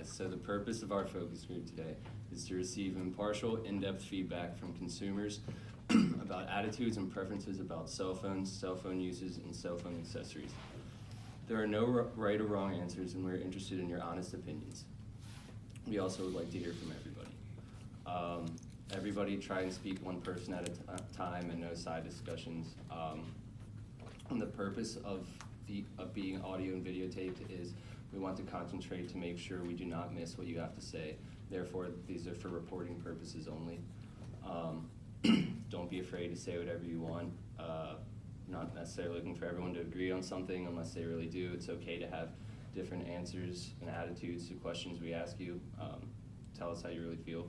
guys. So the purpose of our focus group today is to receive impartial, in-depth feedback from consumers about attitudes and preferences about cell phones, cell phone uses, and cell phone accessories. There are no right or wrong answers, and we're interested in your honest opinions. We also would like to hear from everybody. Everybody try and speak one person at a time and no side discussions. And the purpose of being audio and videotaped is we want to concentrate to make sure we do not miss what you have to say. Therefore, these are for reporting purposes only. Don't be afraid to say whatever you want. Not necessarily looking for everyone to agree on something unless they really do. It's okay to have different answers and attitudes to questions we ask you. Tell us how you really feel.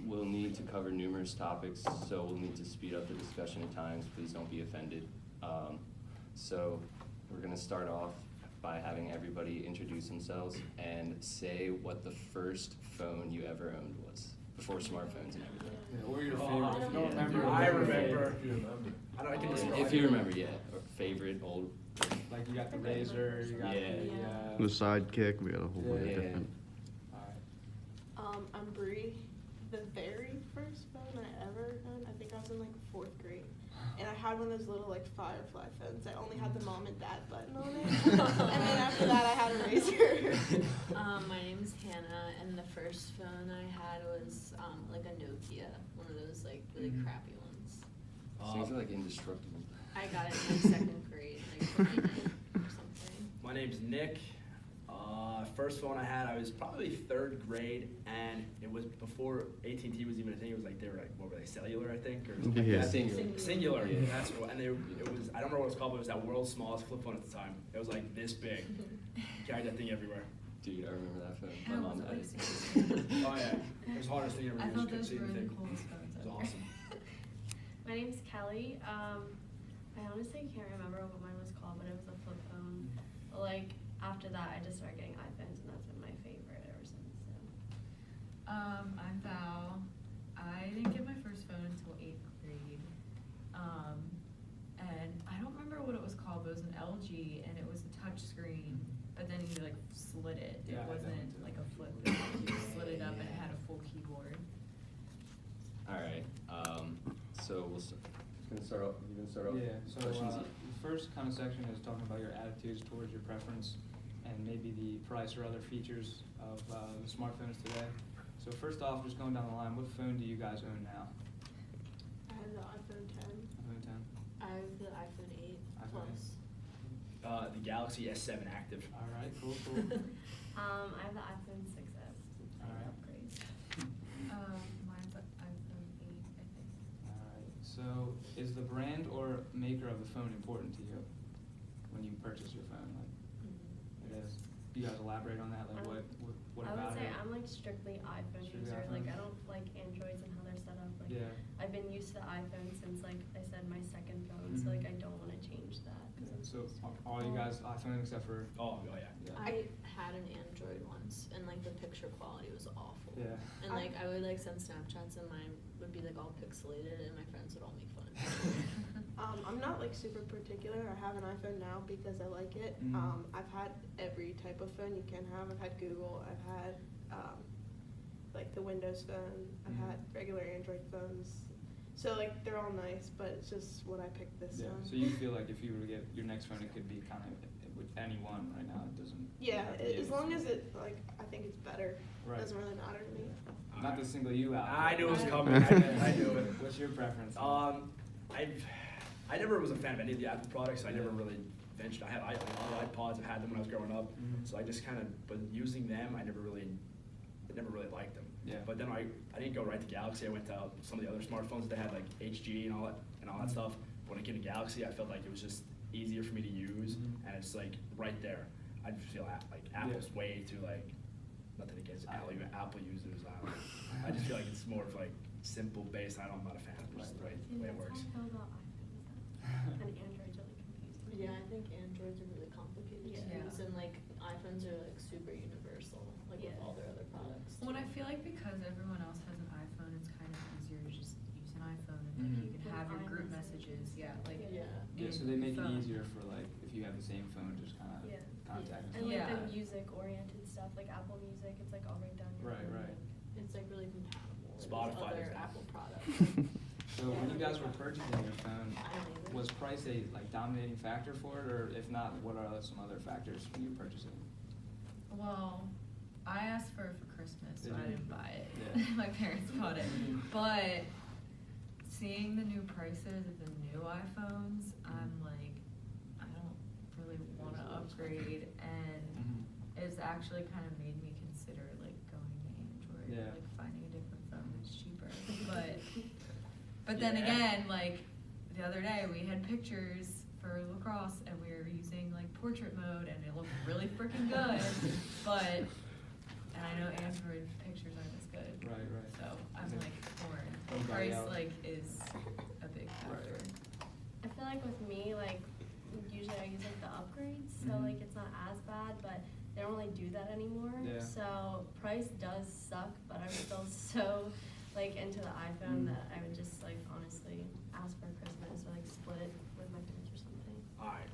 We'll need to cover numerous topics, so we'll need to speed up the discussion at times. Please don't be offended. So we're going to start off by having everybody introduce themselves and say what the first phone you ever owned was, before smartphones and everything. Yeah, or your favorite. If you don't remember. I remember. I don't know, If you remember, yeah. Or favorite, old. Like you got the Razor, you got The Sidekick, we got a whole bunch of Yeah. different. Alright. I'm Bree. The very first phone I ever owned, I think I was in like 4th grade. And I had one of those little like Firefly phones that only had the mom and dad button on it. And then after that I had a Razor. My name's Hannah, and the first phone I had was like a Nokia, one of those like really crappy ones. Things are like indestructible. I got it in like 2nd grade, like 29 or something. My name's Nick. First phone I had, I was probably 3rd grade, and it was before AT&T was even a thing. It was like, they were like, what were they, cellular, I think? Or something Yeah. like that. Singular. Singular, yeah. That's what, and it was, I don't remember what it was called, but it was that world's smallest flip phone at the time. It was like this big. Carried that thing everywhere. Dude, I remember that phone. My That mom was had amazing. it. Oh yeah, it was the hardest thing ever. I You thought just couldn't those see were the anything. coolest phones It was ever. awesome. My name's Kelly. I honestly can't remember what mine was called, but it was a flip phone. But like after that, I just started getting iPhones, and that's been my favorite ever since. So. I'm Val. I didn't get my first phone until 8th grade. And I don't remember what it was called, but it was an LG, and it was a touch screen, but then you like slid it. It Yeah, I wasn't know. like a flip, you slid it up and it had a full keyboard. All right. So we'll start off. You can start off. Yeah, so questions. the first kind of section is talking about your attitudes towards your preference and maybe the price or other features of the smartphones today. So first off, just going down the line, what phone do you guys own now? I had the iPhone 10. iPhone 10? I have the iPhone 8 iPhone Plus. The Galaxy S7 Active. All right, cool. I have the iPhone 6s. All right. Upgrade. Mine's an iPhone 8, I think. All right, so is the brand or maker of the phone important to you when you purchase your phone? Like, it is. You guys elaborate on that, like what I about would say it? I'm like strictly iPhone Strictly user. Like iPhone? I don't like Androids and how they're set up. Like Yeah. I've been used to the iPhone since like I said my 2nd phone. So like I don't want to change that. 'Cause I'm So used to it. all you guys iPhone except for Oh yeah. I had an Android once, and like the picture quality was awful. yeah. And like I would like send Snapchats, and mine would be like all pixelated, and my friends would all make fun. I'm not like super particular. I have an iPhone now because I like it. I've had every type of phone you can have. I've had Google. I've had like the Windows phone. I've had regular Android phones. So like they're all nice, but it's just what I picked this Yeah. one. So you feel like if you were to get your next phone, it could be kind of with anyone right now. It doesn't. Yeah, have to be as a- long as it like I think it's better. Right. It doesn't really matter to me. Not to single you out. I knew it was but- coming. I knew it. What's your preference? I never was a fan of any of the Apple products. I never really ventured. I had iPods. I've had them when I was growing up. So I just kind of, but using them, I never really liked them. Yeah. But then I didn't go right to Galaxy. I went to some of the other smartphones that had like HG and all that stuff. When I came to Galaxy, I felt like it was just easier for me to use, and it's like right there. I just feel like Apple's way too like, nothing against Apple users. I just feel like it's more of like simple base. I'm not a fan of it. Just the way it works. That's how I feel about iPhones. And Androids are like confusing. Yeah, I think Androids are really complicated to Yeah. use, and like iPhones are like super universal, like with Yeah. all their other products. Well, and I feel like because everyone else has an iPhone, it's kind of easier to just use an iPhone and like you can With have your group iMessage. messages. Yeah, like Yeah. Yeah, in so they make it phone. easier for like if you have the same phone, just kind of Yeah. contact. And like Yeah. the music-oriented stuff, like Apple Music, it's like all right down your Right, phone. right. It's like really compatible with Spotify other does that. Apple products. So when you guys were purchasing your phone, was price a like dominating factor for it, or if not, what are some other factors when you were purchasing? Well, I asked for it for Christmas, so Did I you? didn't buy it. Yeah. My parents bought it. But seeing the new prices of the new iPhones, I'm like, I don't really want to upgrade, and it's actually kind of made me consider like going to Android, Yeah. like finding a different phone that's cheaper. But then Yeah. again, like the other day we had pictures for lacrosse and we were using like portrait mode and it looked really freaking good. But and I know Android pictures aren't as good. Right, right. So I'm Is it- like torn. Anybody Price else? like is a big factor. I feel like with me, like, usually I use like the upgrades, so Mhm. like it's not as bad, but they don't really do that anymore. Yeah. So price does suck, but I'm still so like into the iPhone that I would just like honestly ask for Christmas or like split it with my parents or something. Alright,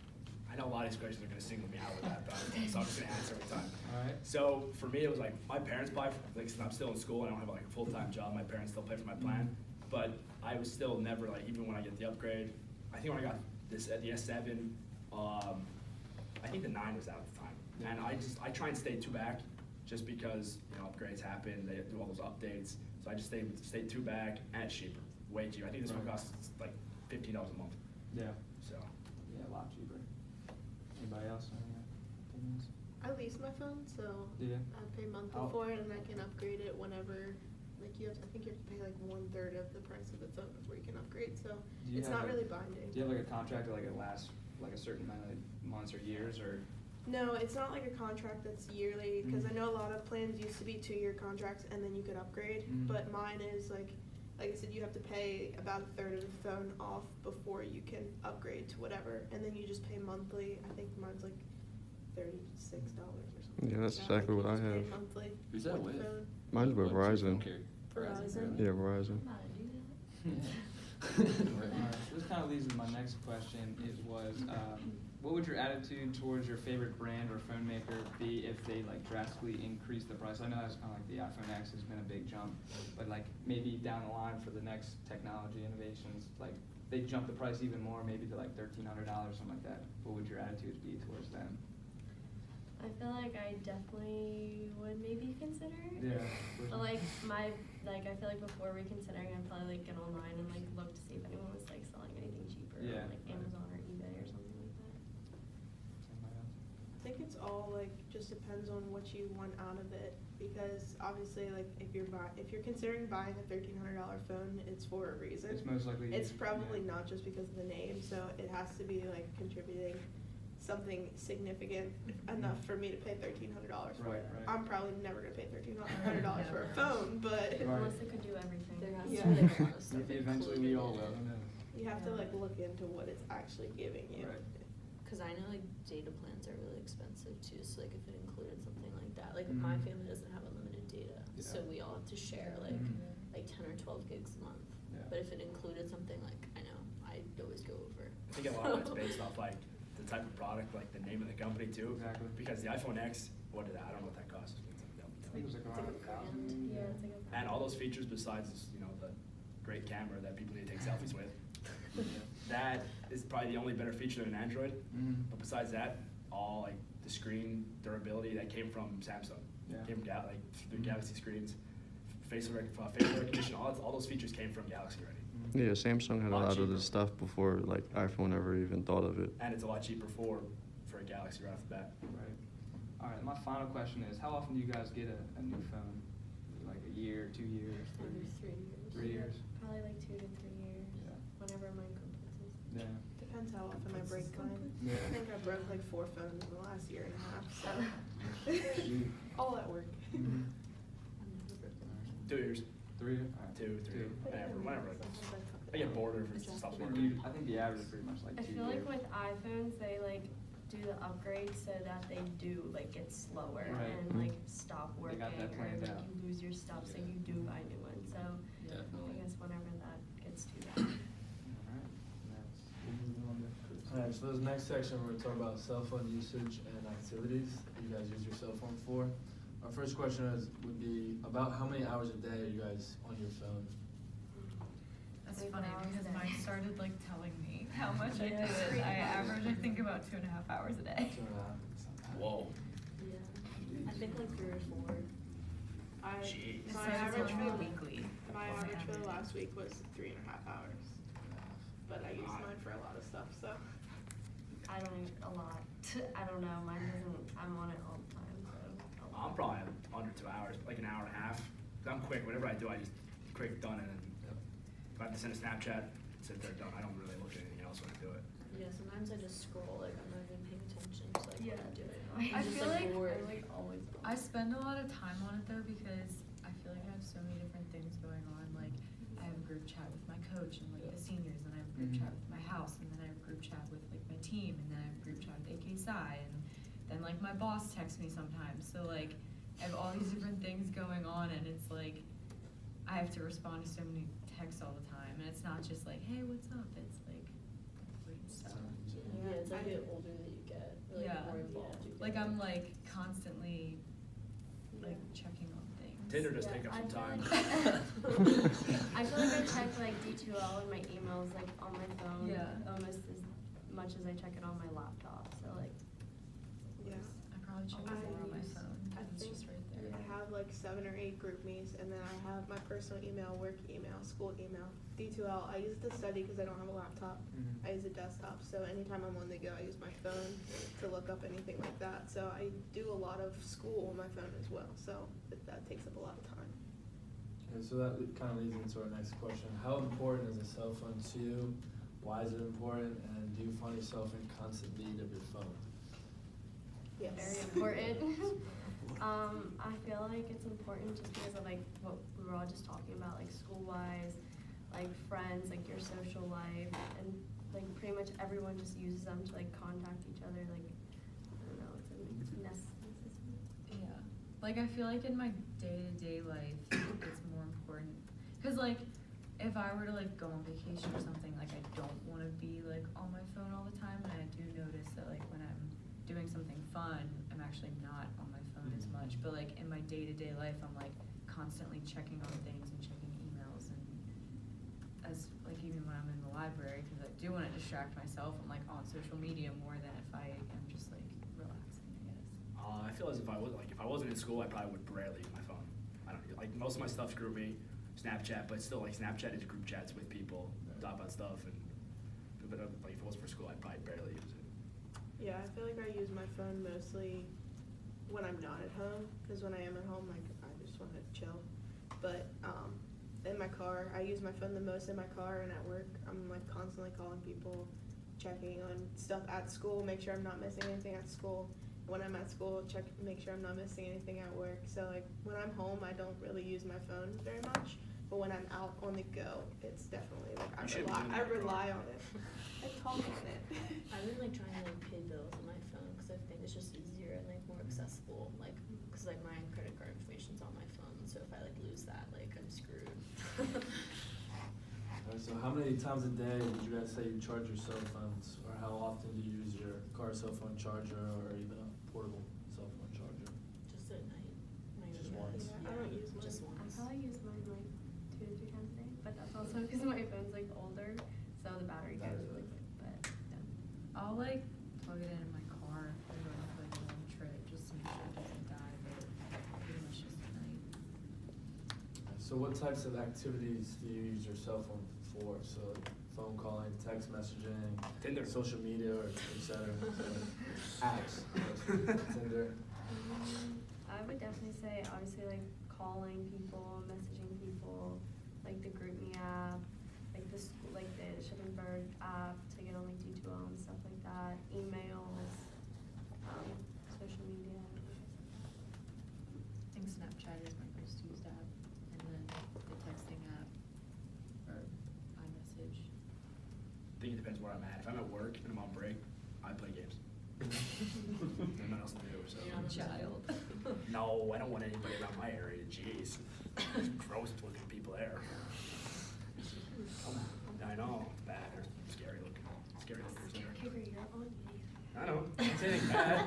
I know a lot of these questions are gonna single me out with that, but so I'm just gonna answer every time. Alright. So for me, it was like my parents buy, like, since I'm still in school and I don't have like a full-time job, my parents still pay for my plan. But I was still never like, even when I get the upgrade, I think when I got this at the S7, I think the 9 was out at the time. And I try and stay 2 back, just because, you know, upgrades happen, they do all those updates. So I just stay 2 back, and it's cheaper, way cheaper. I think this one Right. costs like $15 a month, Yeah, so. yeah, a lot cheaper. Anybody else? Any opinions? I lease my phone, so Do you? I pay monthly Oh. for it, and I can upgrade it whenever. Like I think you have to pay like 1/3 of the price of the phone before you can upgrade. So Do you it's have not a- really binding. Do you have like a contract that like it lasts like a certain amount of months or years, or? No, it's not like a contract that's yearly, because I Mhm. know a lot of plans used to be 2-year contracts and then you could upgrade, Mhm. but mine is like I said, you have to pay about 1/3 of the phone off before you can upgrade to whatever, and then you just pay monthly. I think mine's like $36 or something. Yeah, that's like that. exactly Like, what you I just pay have. monthly Who's that the with? phone. Mine's with What's your phone Verizon. carrier? Verizon. Yeah, Verizon. I'm about to do that. Alright, so this kind of leads to my next question. What would your attitude towards your favorite brand or phone maker be if they like drastically increase the price? I know that's kind of like the iPhone X has been a big jump, but like maybe down the line for the next technology innovations, like they jump the price even more, maybe to like $1,300, something like that. What would your attitudes be towards them? I feel like I definitely would maybe consider it. Yeah. But like I feel like before reconsidering, I'd probably like get online and like look to see if anyone was like selling anything cheaper Yeah, on like right. Amazon or eBay or something like that. Anybody else? I think it's all like just depends on what you want out of it, because obviously like if you're considering buying a $1,300 phone, it's for a reason. It's most likely. It's probably yeah. not just because of the name, so it has to be like contributing something significant enough for me to pay $1,300 for Right, it. right. I'm probably never gonna pay $1,300 for a phone, but Right. Unless it could do everything. There has Yeah. to be like a lot of stuff Maybe eventually we all included will. in Who it. knows? you have to like look into what it's actually giving you. Right. Cause I know like data plans are really expensive too, so like if it included something like that, like my Mhm. family doesn't have unlimited data, so Yeah. we all have to share like Mhm. like 10 or 12 gigs a month. Yeah. But if it included something like, I know, I'd always go over. I think a lot of it's based off like the type of product, like the name of the company too. Exactly. Because the iPhone X, what did that? I don't know what that costs. It's like I think it was like It's like around a 1,000. Yeah, it's like a. And all those features besides, you know, the great camera that people need to take selfies with, that is probably the only better feature than Android. Mhm. But besides that, all like the screen durability that came from Samsung, Yeah. came from like the Mhm. Galaxy screens, facial recognition, all those features came from Galaxy already. Mhm. Yeah, Samsung had a Lot lot of cheaper. this stuff before like iPhone ever even thought of it. And it's a lot cheaper for a Galaxy right off the bat. Right. All right, my final question is, how often do you guys get a new phone? Like a year, 2 years, Every 3 3 years. 3 years? Probably like 2 to 3 years. Yeah. Whenever mine compresses. Yeah. Depends how often I break mine. Yeah. I think I broke like 4 phones in the last year and a half, so. Shoot. All at work. Mhm. I've never broken mine. 2 years, 3 years? All right. 2, 3, Two. whenever. I get bored if it stops working. I think the average is pretty much like I 2 feel years. like with iPhones, they like do the upgrade so that they do like get slower Right. and like stop They working, got that or planned like out. you lose your stuff, so Yeah. you do buy new ones. So Definitely. I guess whenever that gets too bad. All right. And that's, we're moving on to Chris. Alright, so this next section, we're gonna talk about cell phone usage and activities that you guys use your cell phone for. Our first question would be about how many hours a day are you guys on your phone? That's Like funny hours a because day. mine started like telling me how much I do Yeah. it. I average, I think, about 2.5 hours a day. 2.5. Whoa. Yeah. I think like 3 or 4. Jeez. It My says it's average only for weekly. my Well, average for the average. last week was 3.5 hours, but I use mine for a lot of stuff. So I don't even, a lot. I don't know. Mine doesn't. I'm on it all the time. So. a lot. I'm probably under 2 hours, like an hour and a half. 'Cause I'm quick. Whatever I do, I just quick done, and then if I have to send a Snapchat, sit there done. I don't really look at anything else when I do it. Yeah, sometimes I just scroll, like I'm not even paying attention to like Yeah. what I'm doing. I I'm just feel like bored. I'm like always. I spend a lot of time on it though because I feel like I have so many different things going on. Like I have a group chat with my coach and like the seniors, and I have a group chat with my house, and then I have a group chat with like my team, and then I have a group chat with AK Psi, and then like my boss texts me sometimes. So like I have all these different things going on, and it's like I have to respond to so many texts all the time, and it's not just like, hey, what's up? It's like so. Yeah, it's like the older that you get, or, like Yeah. the more involved you get. Like I'm like constantly like checking on things. Tinder does Yeah, take up I some feel time. I feel like I check like D2L and my emails like on my phone Yeah. almost as much as I check it on my laptop. So like. yeah. I probably check it more on my phone. I It's think just right there. I have like 7 or 8 group me's, and then I have my personal email, work email, school email. D2L, I use it to study because I don't have a laptop. I use a desktop, so anytime I'm on the go, I use my phone to look up anything like that. So I do a lot of school on my phone as well, so that takes up a lot of time. Okay, so that kind of leads into our next question. How important is a cell phone to you? Why is it important? And do you find yourself in constant need of your phone? Yes. Very important. I feel like it's important just because of like what we were all just talking about, like school-wise, like friends, like your social life, and like pretty much everyone just uses them to like contact each other. Like I don't know, it's a necessity. Yeah. Like I feel like in my day-to-day life, it's more important. Cause like, if I were to like go on vacation or something, like I don't want to be like on my phone all the time, and I do notice that like when I'm doing something fun, I'm actually not on my phone as much. But like in my day-to-day life, I'm like constantly checking on things and checking emails, and as like even when I'm in the library, because I do want to distract myself, I'm like on social media more than if I am just like relaxing, I guess. I feel as if I wasn't in school, I probably would rarely use my phone. I don't like most of my stuff's GroupMe, Snapchat, but still like Snapchat is group chats with people, talk about stuff, and but like if it wasn't for school, I'd probably barely use it. Yeah, I feel like I use my phone mostly when I'm not at home, because when I am at home, like I just want to chill. But in my car, I use my phone the most in my car, and at work, I'm like constantly calling people, checking on stuff at school, make sure I'm not missing anything at school. When I'm at school, make sure I'm not missing anything at work. So like when I'm home, I don't really use my phone very much. But when I'm out on the go, it's definitely like You should I do that. rely on it. I talk on it. I've been like trying to like pay bills on my phone because I think it's just easier and like more accessible. Like, because like my credit card information's on my phone, so if I like lose that, like I'm screwed. Alright, so how many times a day would you guys say you charge your cell phones? Or how often do you use your car cell phone charger or even a portable cell phone charger? Just at night. When I go Just to bed. once? Yeah, I don't use mine. Just I once. probably use mine like 2 to 3 times a day, but that's also because my phone's like older, so the battery goes really quick. But yeah. I'll like plug it in my car if we're going for like a long trip just to make sure it doesn't die, but pretty much just at night. So what types of activities do you use your cell phone for? So like phone calling, text messaging, Tinder. social media, or et cetera. So, apps, Tinder. I would definitely say obviously like calling people, messaging people, like the GroupMe app, like the school, like the Shippensburg app to get on like D2L and stuff like that, emails, social media. I think Snapchat is my most used app, and then the texting app, or iMessage. I think it depends where I'm at. If I'm at work and I'm on break, I play games. There's nothing else to do, so. You're not a Child. No, I don't want anybody around my area. Jeez, gross looking people there. I know, bad or scary looking, scary lookers there. I know. Don't say anything bad.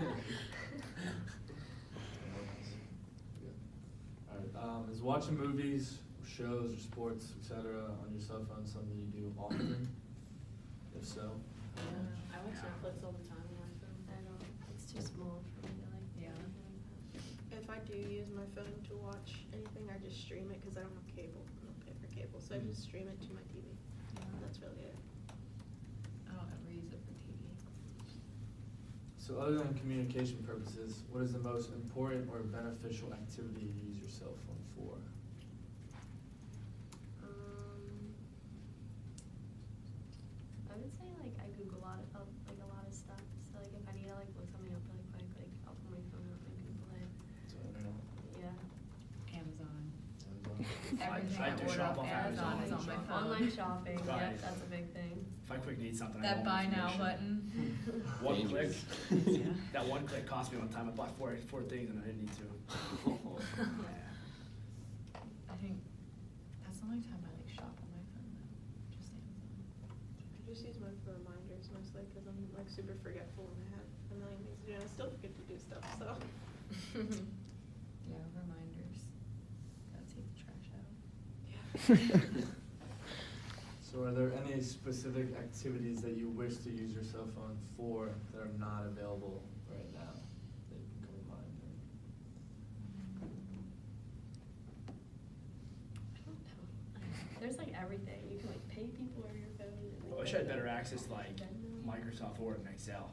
Alright, is watching movies, shows, or sports, etc. on your cell phone something you do often? If so, I watch Netflix all the time on my phone. I don't, it's too small for me to like do Yeah. anything like that. If I do use my phone to watch anything, I just stream it because I don't have cable. I don't pay for cable, so I just stream it to my TV. That's really it. I don't ever use it for TV. so other than communication purposes, what is the most important or beneficial activity you use your cell phone for? I would say like I Google a lot of stuff. So like if I need to like look something up really quick, like I'll pull my phone out and Google it. So internet, Yeah. Amazon. Amazon. Everything I I do order shop off off Amazon Amazon. is on my phone. Online shopping, Right. yep, that's a big thing. If I quick need something, I That know buy now information. button. One click. Dangerous. That one click cost me one time. I bought four things and I didn't need to. I think that's the only time I like shop on my phone though. Just Amazon. I just use mine for reminders mostly because I'm like super forgetful and I have a million things to do and I still forget to do stuff, so. Yeah, reminders. Gotta take the trash out. So are there any specific activities that you wish to use your cell phone for that are not available right now that you can come to mind? I don't know. There's like everything. You can like pay people over your phone. And, I wish I had better access to like Microsoft Word and Excel.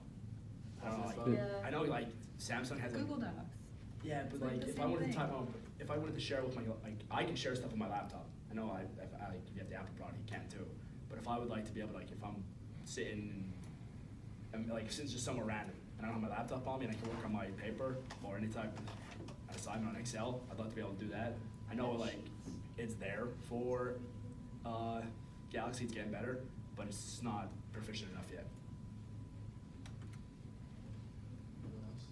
I don't know, Office like, phone? Yeah. I know like Samsung has Google like, Docs. yeah, but It's like like the if I same wanted to thing. type on, if I wanted to share with my, like, I can share stuff on my laptop. I know I like, if you have the Apple product, you can too. But if I would like to be able to, like, if I'm sitting, and like, since just somewhere random, and I don't have my laptop on me and I can work on my paper or any type of assignment on Excel, I'd love to be able to do that. I know like, it's there for, Galaxy, it's getting better, but it's not proficient enough yet. Anyone else?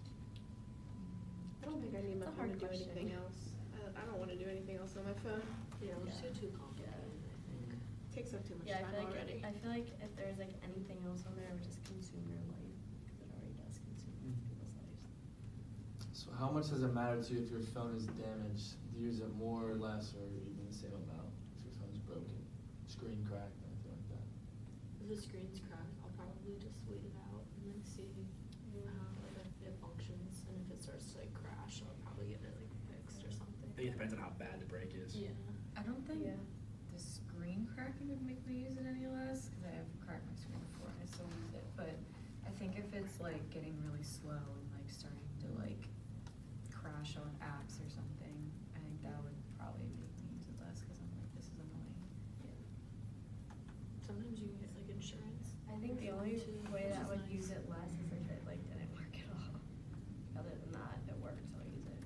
I don't think I need my It's a phone hard to do question. anything else. I don't want to do anything else on my phone. Yeah, we're just too complicated, I think. It takes up too much Yeah, time already. I feel like if there's like anything else on there, it would just consume your life because it already does consume people's lives. So how much does it matter to you if your phone is damaged? Do you use it more or less or even the same amount if your phone's broken, screen cracked, anything like that? If the screen's cracked, I'll probably just wait it out and then see like if it functions, and if it starts to like crash, I'll probably get it like fixed or something. I think it depends on how bad the break is. Yeah. I don't think Yeah. the screen cracking would make me use it any less, because I have cracked my screen before and I still use it. But I think if it's like getting really slow and like starting to like crash on apps or something, I think that would probably make me use it less, because I'm like, this is annoying. Yeah. Sometimes you can get like insurance. I think the on only your phone, too, way which that is would nice. use it less is if it like didn't work at all. Other than that, it works, so I use it.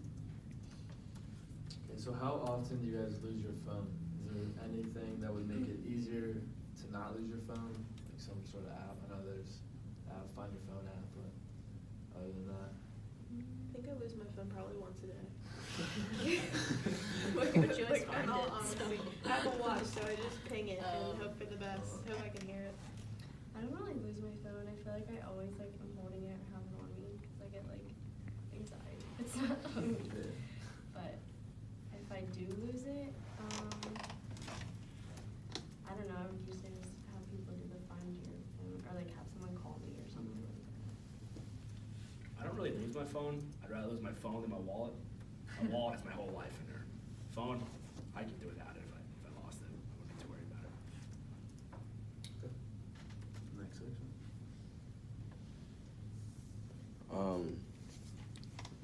Okay, so how often do you guys lose your phone? Is there anything that would make it easier to not lose your phone? Like some sort of app? I know there's Find Your Phone app, but other than that? I think I lose my phone probably once a day. But you always in find all it, honesty. so. I have a watch, so I just ping it Oh. and hope for the best, hope I can hear it. I don't really lose my phone. I feel like I always like am holding it or have it on me because I get like anxiety. It's not on me. But if I do lose it, I don't know. I would usually just have people do the find your phone or like have someone call me or something like that. I don't really lose my phone. I'd rather lose my phone than my wallet. My wallet has my whole life in there. Phone, I can do without it if I lost it. I wouldn't be too worried about it. Okay. Next section.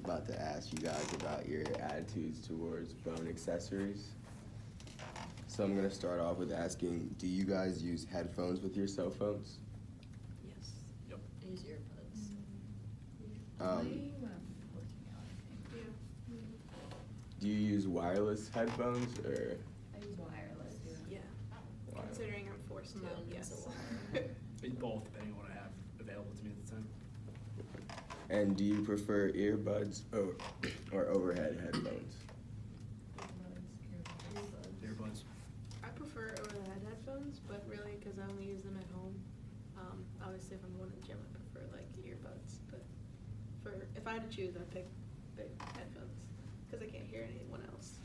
About to ask you guys about your attitudes towards phone accessories. So I'm gonna start off with asking, do you guys use headphones with your cell phones? Yes. Yep. I use earbuds. Only when I'm working out, I think. Do you use wireless headphones or I use wireless. Yeah, wireless? considering I'm forced to, Mine yes. is a wire. It's both, depending on what I have available to me at the time. And do you prefer earbuds or overhead headphones? Earbuds. I prefer overhead headphones, but really, because I only use them at home. Obviously, if I'm going to the gym, I prefer like earbuds. I had to choose, I'd pick big headphones because I can't hear anyone else.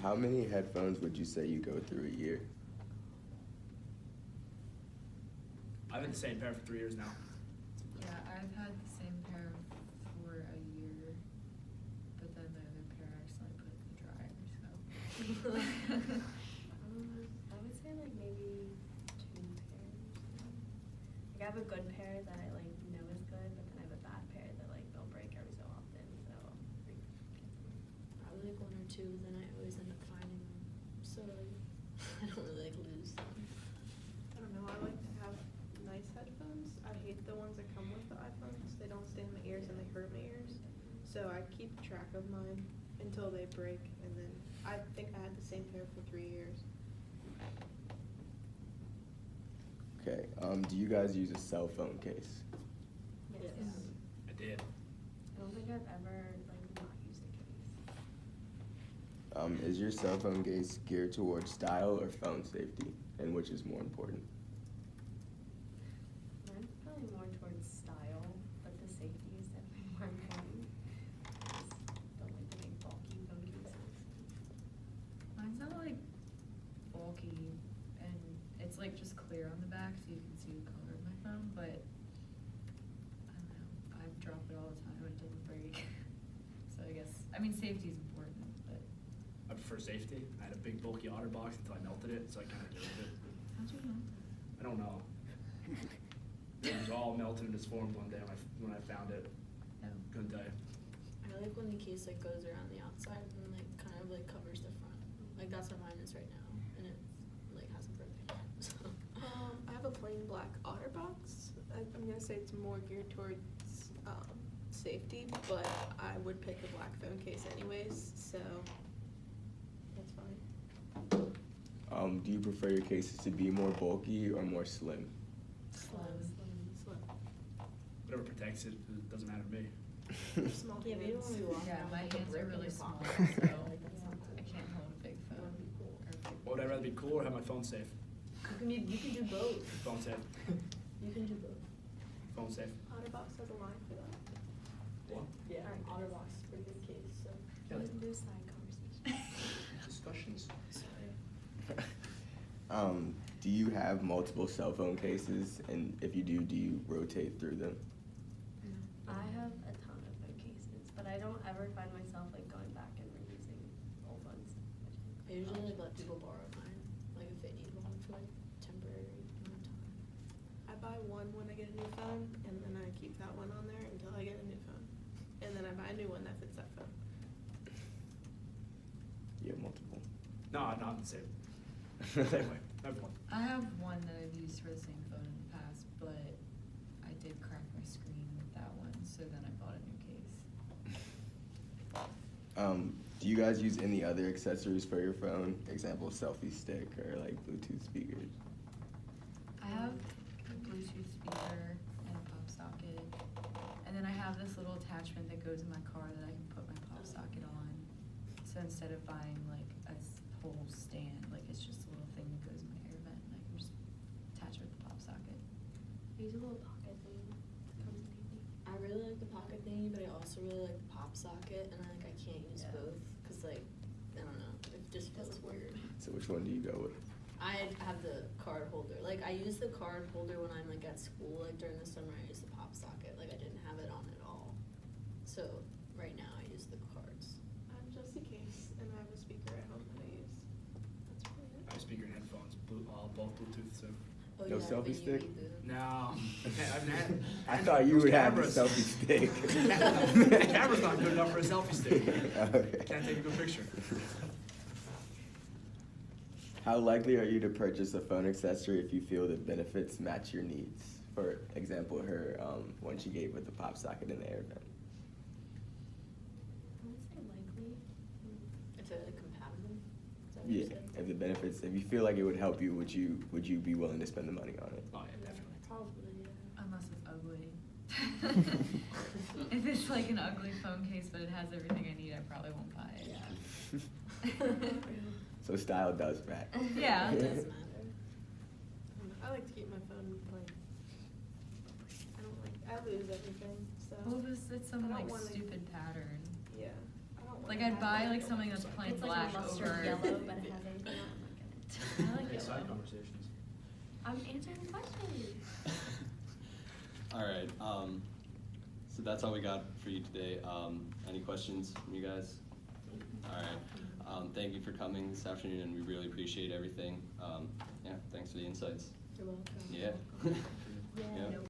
How many headphones would you say you go through a year? I've had the same pair for 3 years now. Yeah, I've had the same pair for a year, but then the other pair I accidentally put in the dryer, so. I would say like maybe 2 pairs. Like I have a good pair that I like know is good, but then I have a bad pair that like they'll break every so often. So Probably like 1 or 2, then I always end up finding them. So like, I don't really like lose them. I don't know, I like to have nice headphones. I hate the ones that come with the iPhones. They don't stay in my ears and they hurt my ears. So I keep track of mine until they break, and then I think I had the same pair for 3 years. Okay. Do you guys use a cell phone case? yes. I did. I don't think I've ever like not used a case. Is your cell phone case geared towards style or phone safety, and which is more important? Mine's probably more towards style, but the safety is definitely more important. Just don't like the big bulky phone cases. Mine's not like bulky, and it's like just clear on the back so you can see the color of my phone, but I don't know, I drop it all the time and it doesn't break. So I guess, I mean, safety is important, but I prefer safety. I had a big bulky OtterBox until I melted it, so I kind of get rid of it. how'd you know? I don't know. It was all melted and disformed one day when I found it. No. Couldn't tell you. I like when the case like goes around the outside and like kind of like covers the front. Like that's what mine is right now, and it like hasn't broken yet. So. I have a plain black OtterBox. I'm gonna say it's more geared towards safety, but I would pick a black phone case anyways, so that's fine. Do you prefer your cases to be more bulky or more slim? Slim. Whatever protects it, it doesn't matter to me. Small Yeah, but you don't hands. want to be walking Yeah, around my with a hands brick are in really your small, pocket. so Like, that's not I can't hold a big phone. That'd be cool. Or a big What would I rather be cool or have my phone safe? You can do both. Phone safe. You can do both. Phone safe. OtterBox has a line for that. What? Yeah, OtterBox is a pretty good case. So. Yeah. We can do side conversation. Discussions. Sorry. Do you have multiple cell phone cases, and if you do you rotate through them? I have a ton of phone cases, but I don't ever find myself like going back and reusing old ones. I usually like let people borrow mine, like if they need one for like temporary amount of time. I buy one when I get a new phone, and then I keep that one on there until I get a new phone. And then I buy a new one that fits that phone. You have multiple. No, not the same. Same way. I have one. I have one that I've used for the same phone in the past, but I did crack my screen with that one, so then I bought a new case. Do you guys use any other accessories for your phone? Example, selfie stick or like Bluetooth speakers? I have a Bluetooth speaker and a pop socket, and then I have this little attachment that goes in my car that I can put my pop socket on. So instead of buying like a whole stand, like it's just a little thing that goes in my air vent, and I can just attach it with the pop socket. I use a little pocket thing. It comes in handy. I really like the pocket thingy, but I also really like the pop socket, and I can't use Yeah. both because like I don't know, it just feels weird. So which one do you go with? I have the card holder. Like I use the card holder when I'm like at school. Like during the summer, I use the pop socket. Like I didn't have it on at all. So right now, I use the cards. I have just a case, and I have a speaker at home that I use. That's really I it. have speaker and headphones, both Bluetooth, so. Oh, No yeah, selfie but stick? You need the, No. I've had, I thought you those would have the cameras. selfie stick. The camera's not good enough for a selfie stick. Okay. Can't take a good picture. How likely are you to purchase a phone accessory if you feel the benefits match your needs? For example, her one she gave with the pop socket and the air vent. I would say likely. if they're like compatible. Is that what you Yeah, said? if the benefits, if you feel like it would help you, would you be willing to spend the money on it? Oh, yeah, definitely. Probably, yeah. Unless it's ugly. If it's like an ugly phone case, but it has everything I need, I probably won't buy it. So style does matter. Yeah. It does matter. I like to keep my phone like, I don't like I lose everything, so. Well, it's some I don't like wanna- stupid pattern. Yeah. I don't wanna Like I'd have buy that. like something that's plain It's black like a mustard over. yellow, but it has everything on it. I like Hey, side yellow. conversations. I'm answering questions. All right. So that's all we got for you today. Any questions from you guys? All right. Thank you for coming this afternoon, and we really appreciate everything. Yeah. Thanks for the insights. You're welcome. Yeah. Yeah. Yeah.